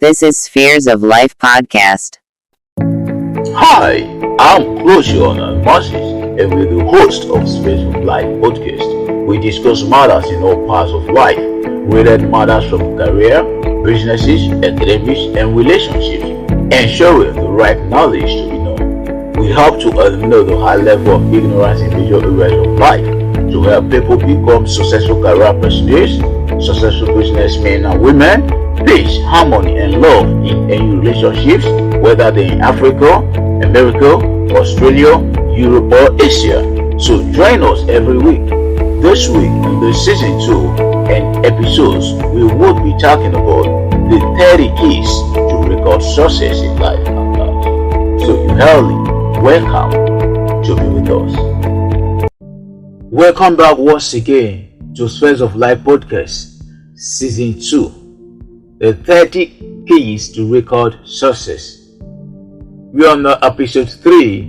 This is Spheres of Life podcast. Hi, I'm Closiona Moses, and we're the host of Space of Life podcast. We discuss matters in all parts of life, related matters from career, businesses, academics, and relationships, ensuring the right knowledge to be known. We help to eliminate the high level of ignorance in major areas of life to help people become successful career pursuers, successful businessmen and women, peace, harmony, and love in any relationships, whether they're in Africa, America, Australia, Europe, or Asia. So join us every week. This week in the season 2 and episodes, we will be talking about the 30 keys to record success in life and life. So you heartily welcome to be with us. Welcome back once again to Spheres of Life podcast, season 2. The 30 keys to record success. We're on episode 3,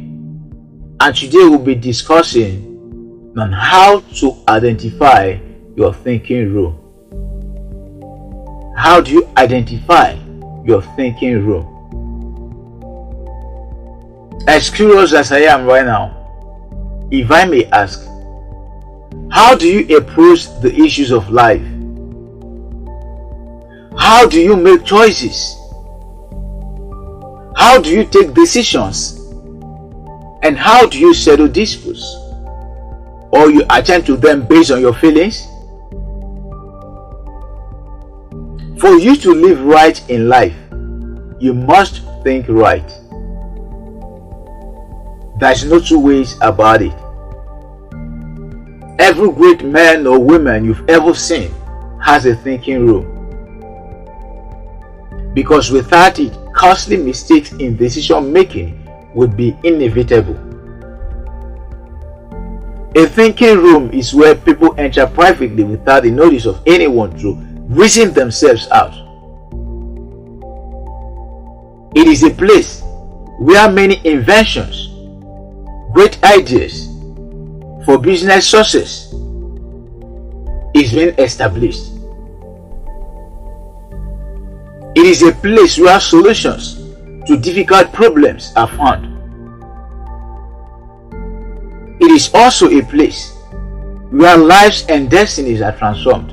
and today we'll be discussing on how to identify your thinking room. How do you identify your thinking room? As curious as I am right now, if I may ask, how do you approach the issues of life? How do you make choices? How do you take decisions? And how do you settle disputes? Or you attend to them based on your feelings? For you to live right in life, you must think right. There's no two ways about it. Every great man or woman you've ever seen has a thinking room. Because without it, costly mistakes in decision making would be inevitable. A thinking room is where people enter privately without the notice of anyone to reason themselves out. It is a place where many inventions, great ideas for business success is being established. It is a place where solutions to difficult problems are found. It is also a place where lives and destinies are transformed.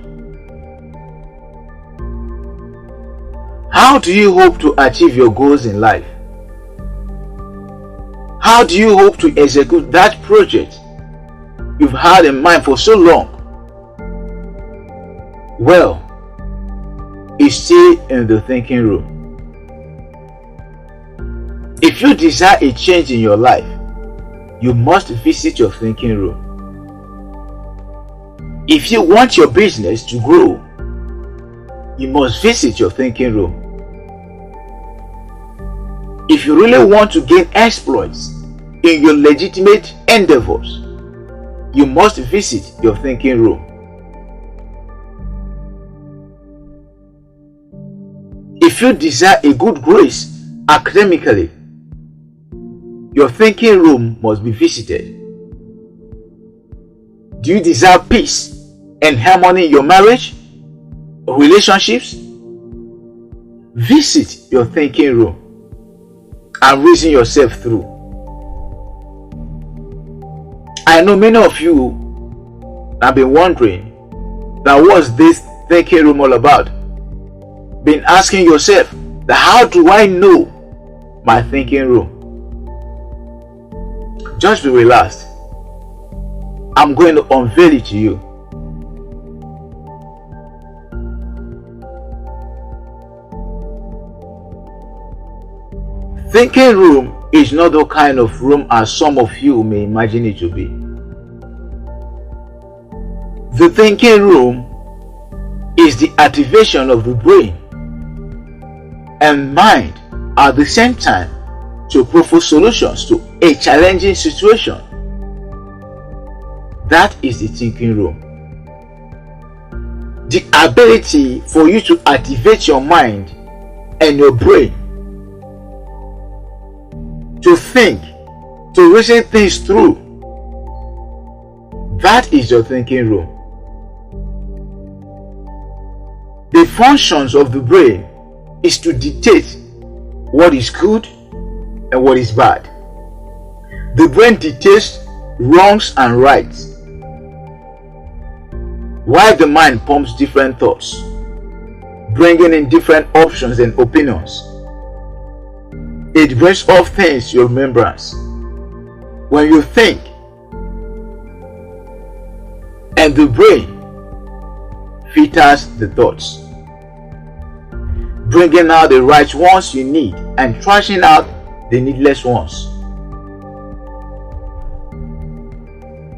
How do you hope to achieve your goals in life? How do you hope to execute that project you've had in mind for so long? Well, is still in the thinking room. If you desire a change in your life, you must visit your thinking room. If you want your business to grow, you must visit your thinking room. If you really want to gain exploits in your legitimate endeavors, you must visit your thinking room. If you desire a good grace academically, your thinking room must be visited. Do you desire peace and harmony in your marriage or relationships? Visit your thinking room and reason yourself through. I know many of you have been wondering that what's this thinking room all about? Been asking yourself that how do I know my thinking room? Just be relaxed. I'm going to unveil it to you. Thinking room is not the kind of room as some of you may imagine it to be. The thinking room is the activation of the brain and mind at the same time to propose solutions to a challenging situation. That is the thinking room. The ability for you to activate your mind and your brain to think, to reason things through. That is your thinking room. The functions of the brain is to dictate what is good and what is bad. The brain dictates wrongs and rights, while the mind pumps different thoughts, bringing in different options and opinions. It brings all things to your remembrance. When you think, and the brain filters the thoughts, bringing out the right ones you need and trashing out the needless ones.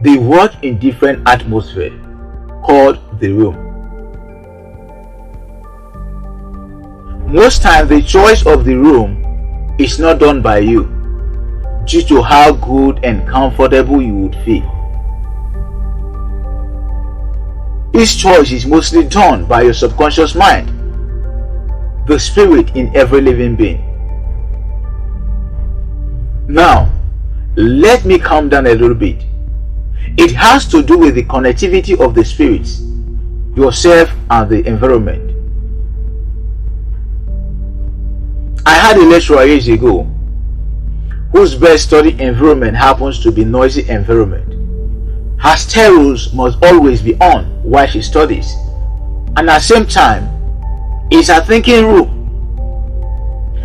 They work in different atmosphere called the room. Most times the choice of the room is not done by you due to how good and comfortable you would feel. This choice is mostly done by your subconscious mind, the spirit in every living being. Now, let me calm down a little bit. It has to do with the connectivity of the spirits, yourself, and the environment. I had a lecturer years ago whose best study environment happens to be noisy environment. Her stereos must always be on while she studies, and at the same time is her thinking room.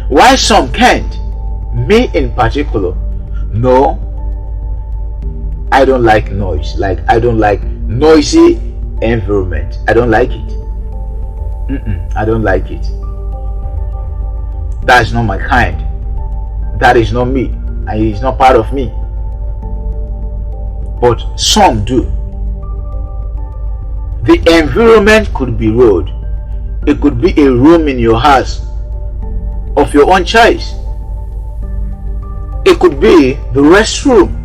Why some can't, me in particular, no, I don't like noise. Like, I don't like noisy environment. I don't like it. I don't like it. That's not my kind. That is not me, and it's not part of me. But some do. The environment could be road. It could be a room in your house of your own choice. It could be the restroom,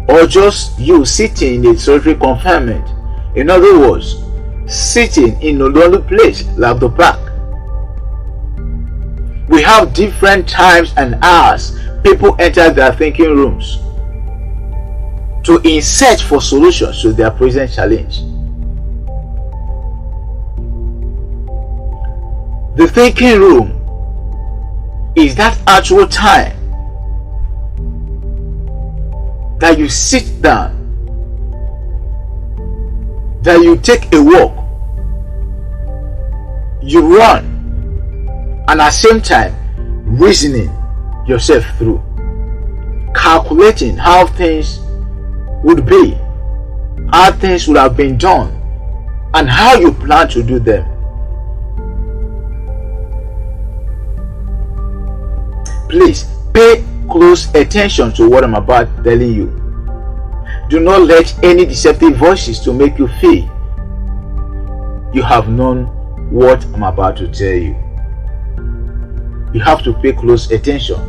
or just you sitting in a solitary confinement. In other words, sitting in a lonely place like the park. We have different times and hours people enter their thinking rooms to in search for solutions to their present challenge. The thinking room is that actual time that you sit down, that you take a walk, you run, and at the same time reasoning yourself through, calculating how things would be, how things would have been done, and how you plan to do them. Please pay close attention to what I'm about telling you. Do not let any deceptive voices to make you feel you have known what I'm about to tell you. You have to pay close attention.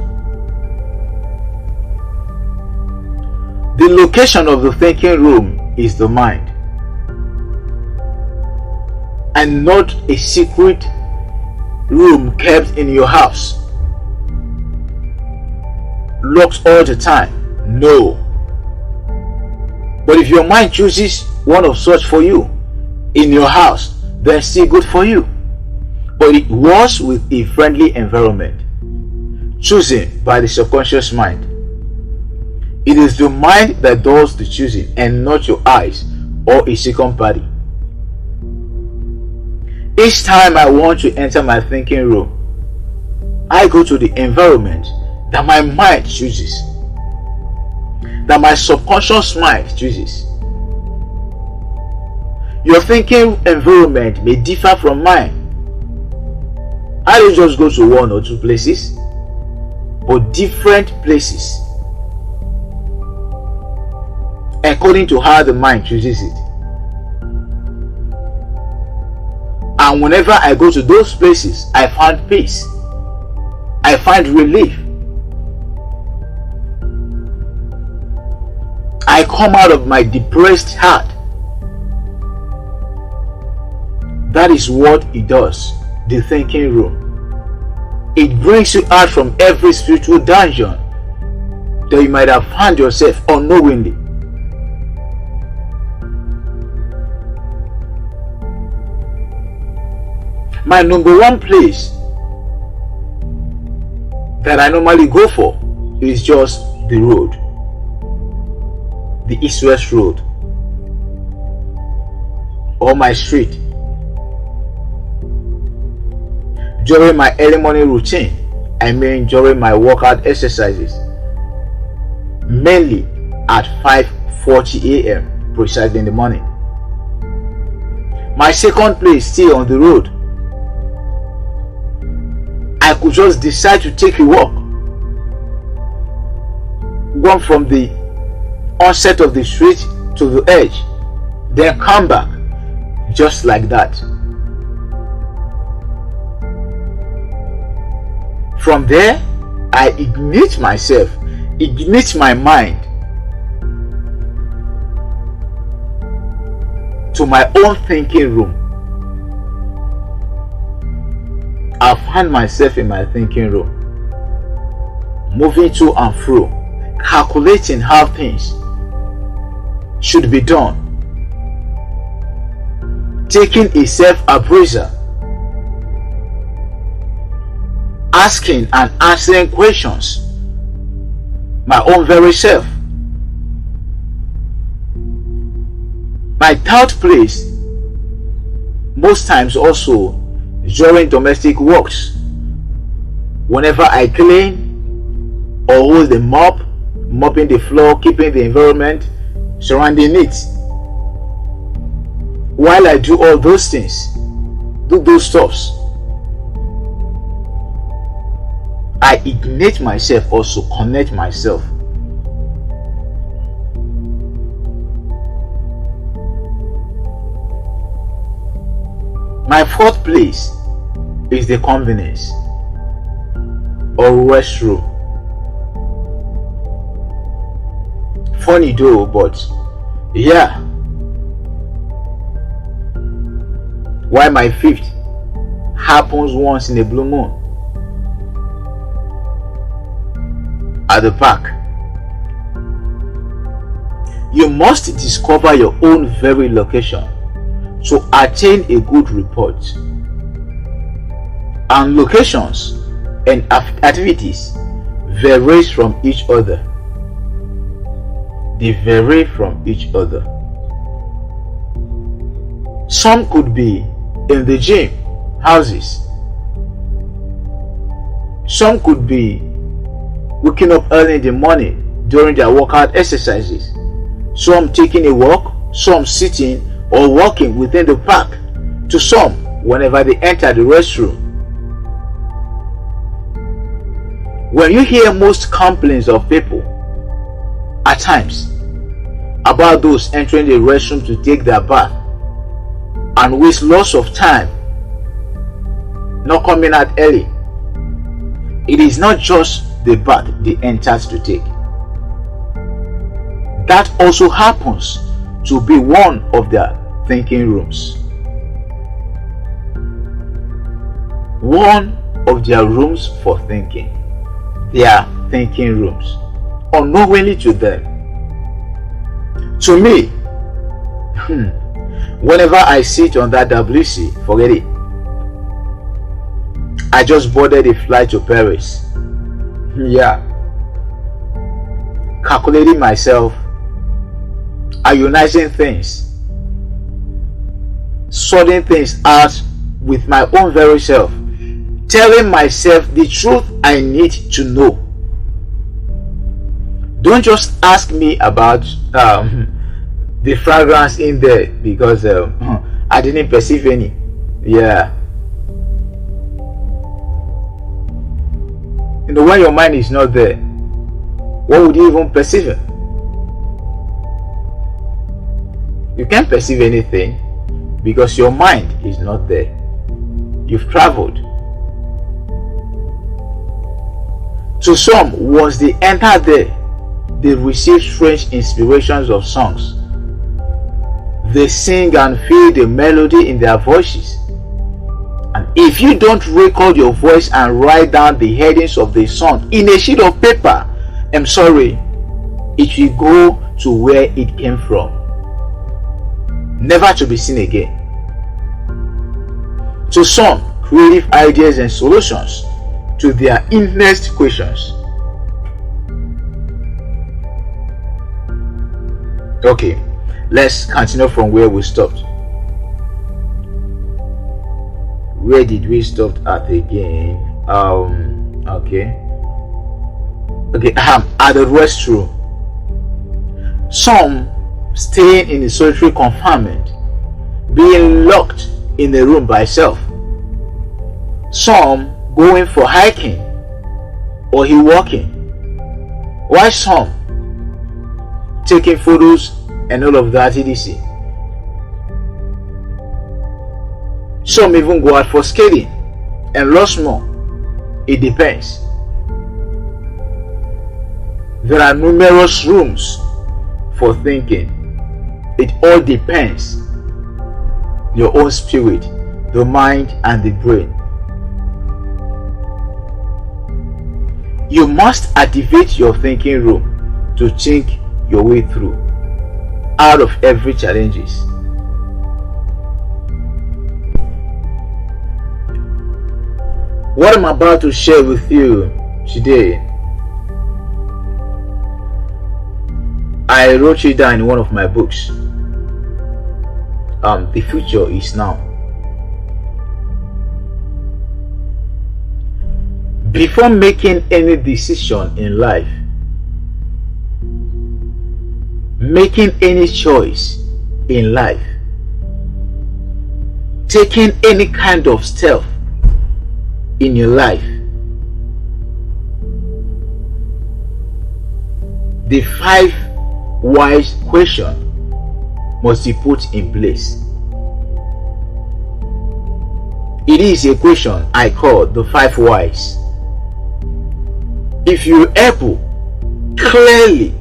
The location of the thinking room is the mind, and not a secret room kept in your house, locked all the time. No. But if your mind chooses one of such for you in your house, then still good for you. But it was with a friendly environment, chosen by the subconscious mind. It is the mind that does the choosing and not your eyes or a second party. Each time I want to enter my thinking room, I go to the environment that my mind chooses, that my subconscious mind chooses. Your thinking environment may differ from mine. I don't just go to one or two places, but different places, according to how the mind chooses it. And whenever I go to those places, I find peace, I find relief, I come out of my depressed heart. That is what it does, the thinking room. It brings you out from every spiritual dungeon that you might have found yourself unknowingly. My number one place that I normally go for is just the road, the east-west road, or my street. During my early morning routine, I mean during my workout exercises, mainly at 5:40 a.m. precisely in the morning. My second place still on the road. I could just decide to take a walk, run from the onset of the street to the edge, then come back, just like that. From there, I ignite myself, ignite my mind to my own thinking room. I find myself in my thinking room, moving to and fro, calculating how things should be done, taking a self-appraisal, asking and answering questions, my own very self. My third place, most times also during domestic works, whenever I clean or hold the mop, mopping the floor, keeping the environment surrounding it. While I do all those things, do those stuffs, I ignite myself, also connect myself. My fourth place is the convenience or restroom. Funny though, but yeah. Why my fifth happens once in a blue moon at the park. You must discover your own very location to attain a good report. And locations and activities varies from each other. They vary from each other. Some could be in the gym, houses. Some could be waking up early in the morning during their workout exercises. Some taking a walk, some sitting or walking within the park, to some whenever they enter the restroom. When you hear most complaints of people at times about those entering the restroom to take their bath and waste lots of time not coming out early, it is not just the bath they entered to take. That also happens to be one of their thinking rooms. One of their rooms for thinking. Their thinking rooms. Unknowingly to them. To me, whenever I sit on that WC, forget it. I just boarded a flight to Paris. Yeah. Calculating myself, ionizing things, sorting things out with my own very self, telling myself the truth I need to know. Don't just ask me about the fragrance in there because I didn't perceive any. Yeah. You know, when your mind is not there, what would you even perceive it? You can't perceive anything because your mind is not there. You've traveled. To some, once they enter there, they receive strange inspirations of songs. They sing and feel the melody in their voices. And if you don't record your voice and write down the headings of the song in a sheet of paper, I'm sorry, it will go to where it came from, never to be seen again. To some, creative ideas and solutions to their next questions. Okay, let's continue from where we stopped. Where did we stop at again? Okay, at the restroom. Some staying in the solitary confinement, being locked in the room by itself. Some going for hiking or walking, while some taking photos and all of that etc. Some even go out for skating and lots more. It depends. There are numerous rooms for thinking. It all depends. Your own spirit, the mind and the brain. You must activate your thinking room to think your way through out of every challenges. What I'm about to share with you today, I wrote it down in one of my books. The future is now. Before making any decision in life, making any choice in life, taking any kind of step in your life, the 5 wise questions must be put in place. It is a question I call the 5 wise. If you're able, clearly,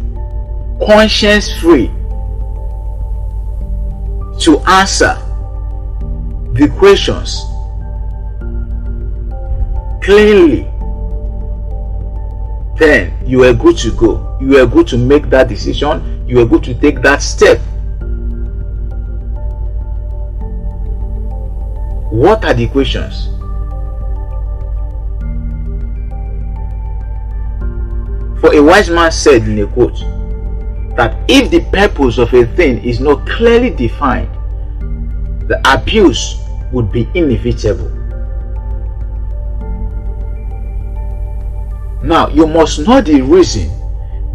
conscience free to answer the questions cleanly, then you are good to go. You are good to make that decision. You are good to take that step. What are the questions? For a wise man said in a quote that if the purpose of a thing is not clearly defined, the abuse would be inevitable. Now, you must know the reason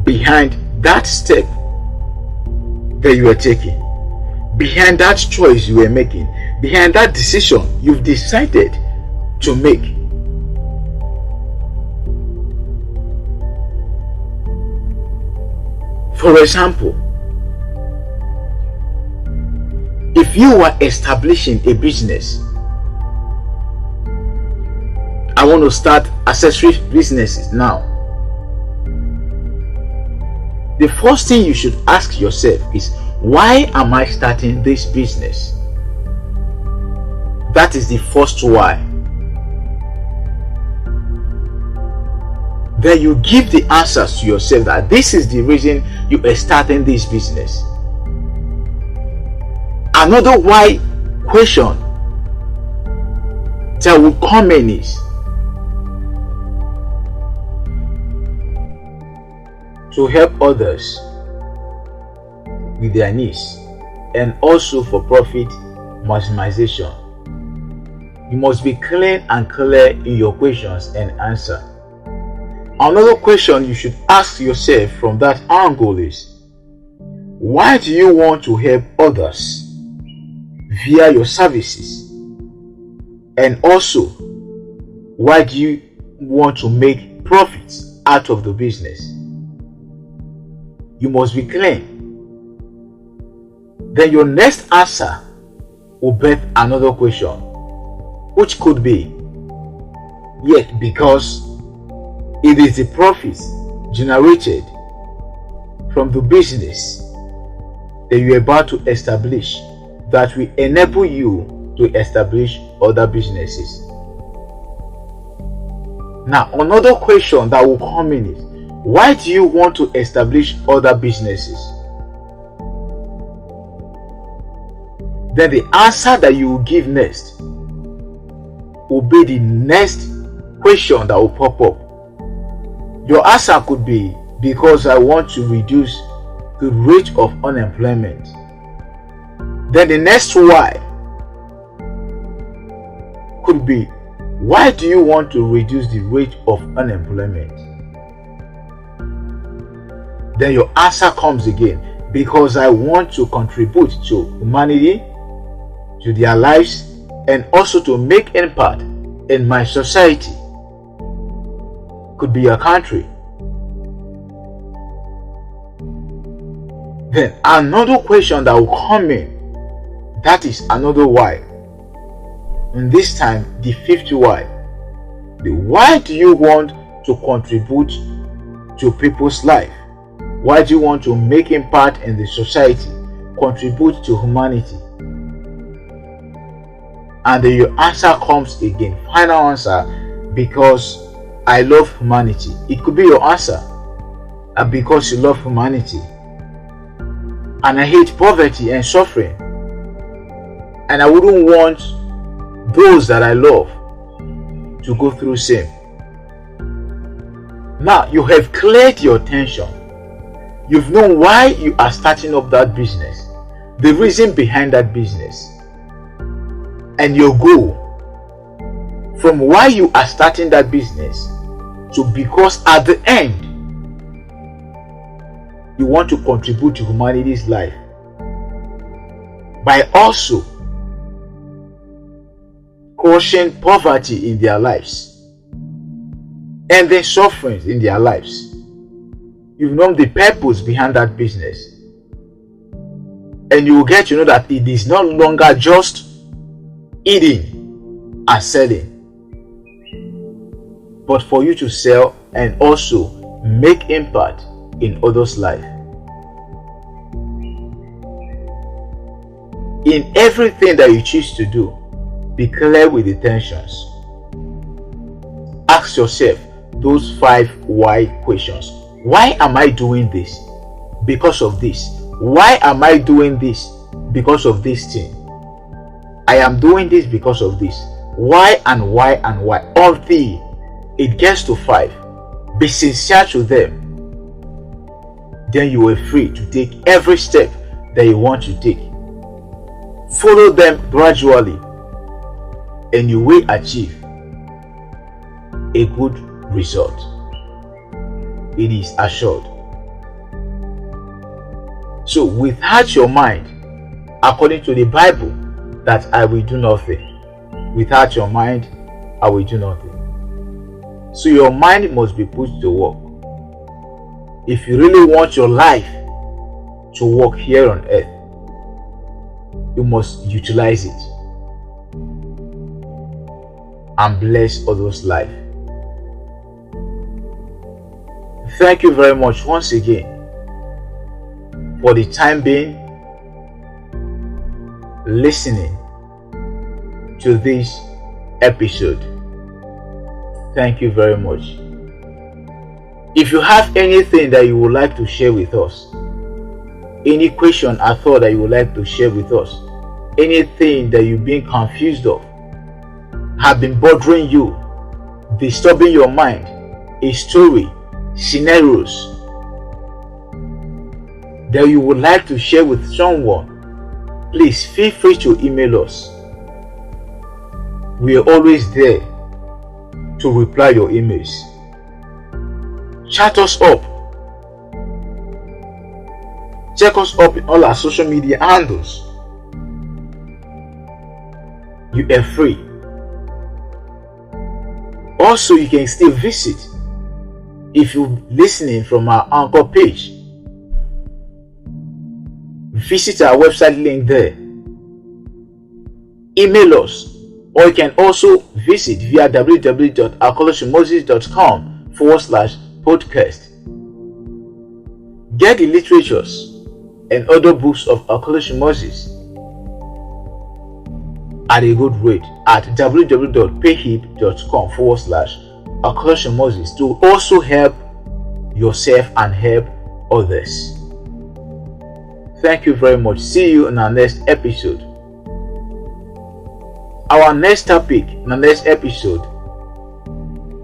behind that step that you are taking, behind that choice you are making, behind that decision you've decided to make. For example, if you are establishing a business, I want to start accessory businesses now. The first thing you should ask yourself is, why am I starting this business? That is the first why. Then you give the answers to yourself that this is the reason you are starting this business. Another why question that will come in is, to help others with their needs and also for profit maximization. You must be clean and clear in your questions and answer. Another question you should ask yourself from that angle is, why do you want to help others via your services? And also, why do you want to make profits out of the business? You must be clean. Then your next answer will birth another question, which could be, yet because it is the profits generated from the business that you are about to establish that will enable you to establish other businesses. Now, another question that will come in is, why do you want to establish other businesses? Then the answer that you will give next will be the next question that will pop up. Your answer could be, because I want to reduce the rate of unemployment. Then the next why could be, why do you want to reduce the rate of unemployment? Then your answer comes again, because I want to contribute to humanity, to their lives, and also to make impact in my society. Could be your country. Then another question that will come in, that is another why. And this time, the fifth why. The why do you want to contribute to people's life? Why do you want to make impact in the society, contribute to humanity? And then your answer comes again, final answer, because I love humanity. It could be your answer, because you love humanity. And I hate poverty and suffering. And I wouldn't want those that I love to go through same. Now you have cleared your tension. You've known why you are starting up that business, the reason behind that business, and your goal. From why you are starting that business to because at the end you want to contribute to humanity's life by also crushing poverty in their lives and the sufferings in their lives. You've known the purpose behind that business, and you will get to know that it is no longer just eating and selling, but for you to sell and also make impact in others' life. In everything that you choose to do, be clear with the intentions. Ask yourself those 5 why questions. Why am I doing this? Because of this. Why am I doing this? Because of this thing. I am doing this because of this. Why and why and why? Until it gets to 5. Be sincere to them. Then you are free to take every step that you want to take. Follow them gradually, and you will achieve a good result. It is assured. So without your mind, according to the Bible, that I will do nothing. Without your mind, I will do nothing. So your mind must be put to work. If you really want your life to work here on earth, you must utilize it and bless others' life. Thank you very much once again for the time being listening to this episode. Thank you very much. If you have anything that you would like to share with us, any question or thought that you would like to share with us, anything that you've been confused of, have been bothering you, disturbing your mind, a story, scenarios that you would like to share with someone, please feel free to email us. We are always there to reply your emails. Chat us up. Check us up in all our social media handles. You are free. Also, you can still visit, if you're listening from our Anchor page, visit our website link there. Email us, or you can also visit via www.akolosimosis.com/podcast. Get the literatures and other books of Akolosimosis at a good rate at www.payhip.com/Akolosimosis to also help yourself and help others. Thank you very much. See you in our next episode. Our next topic in the next episode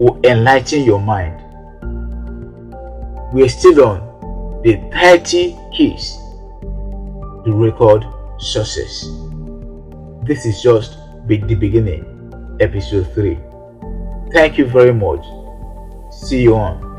will enlighten your mind. We are still on the 30 keys to record success. This is just the beginning, episode 3. Thank you very much. See you on.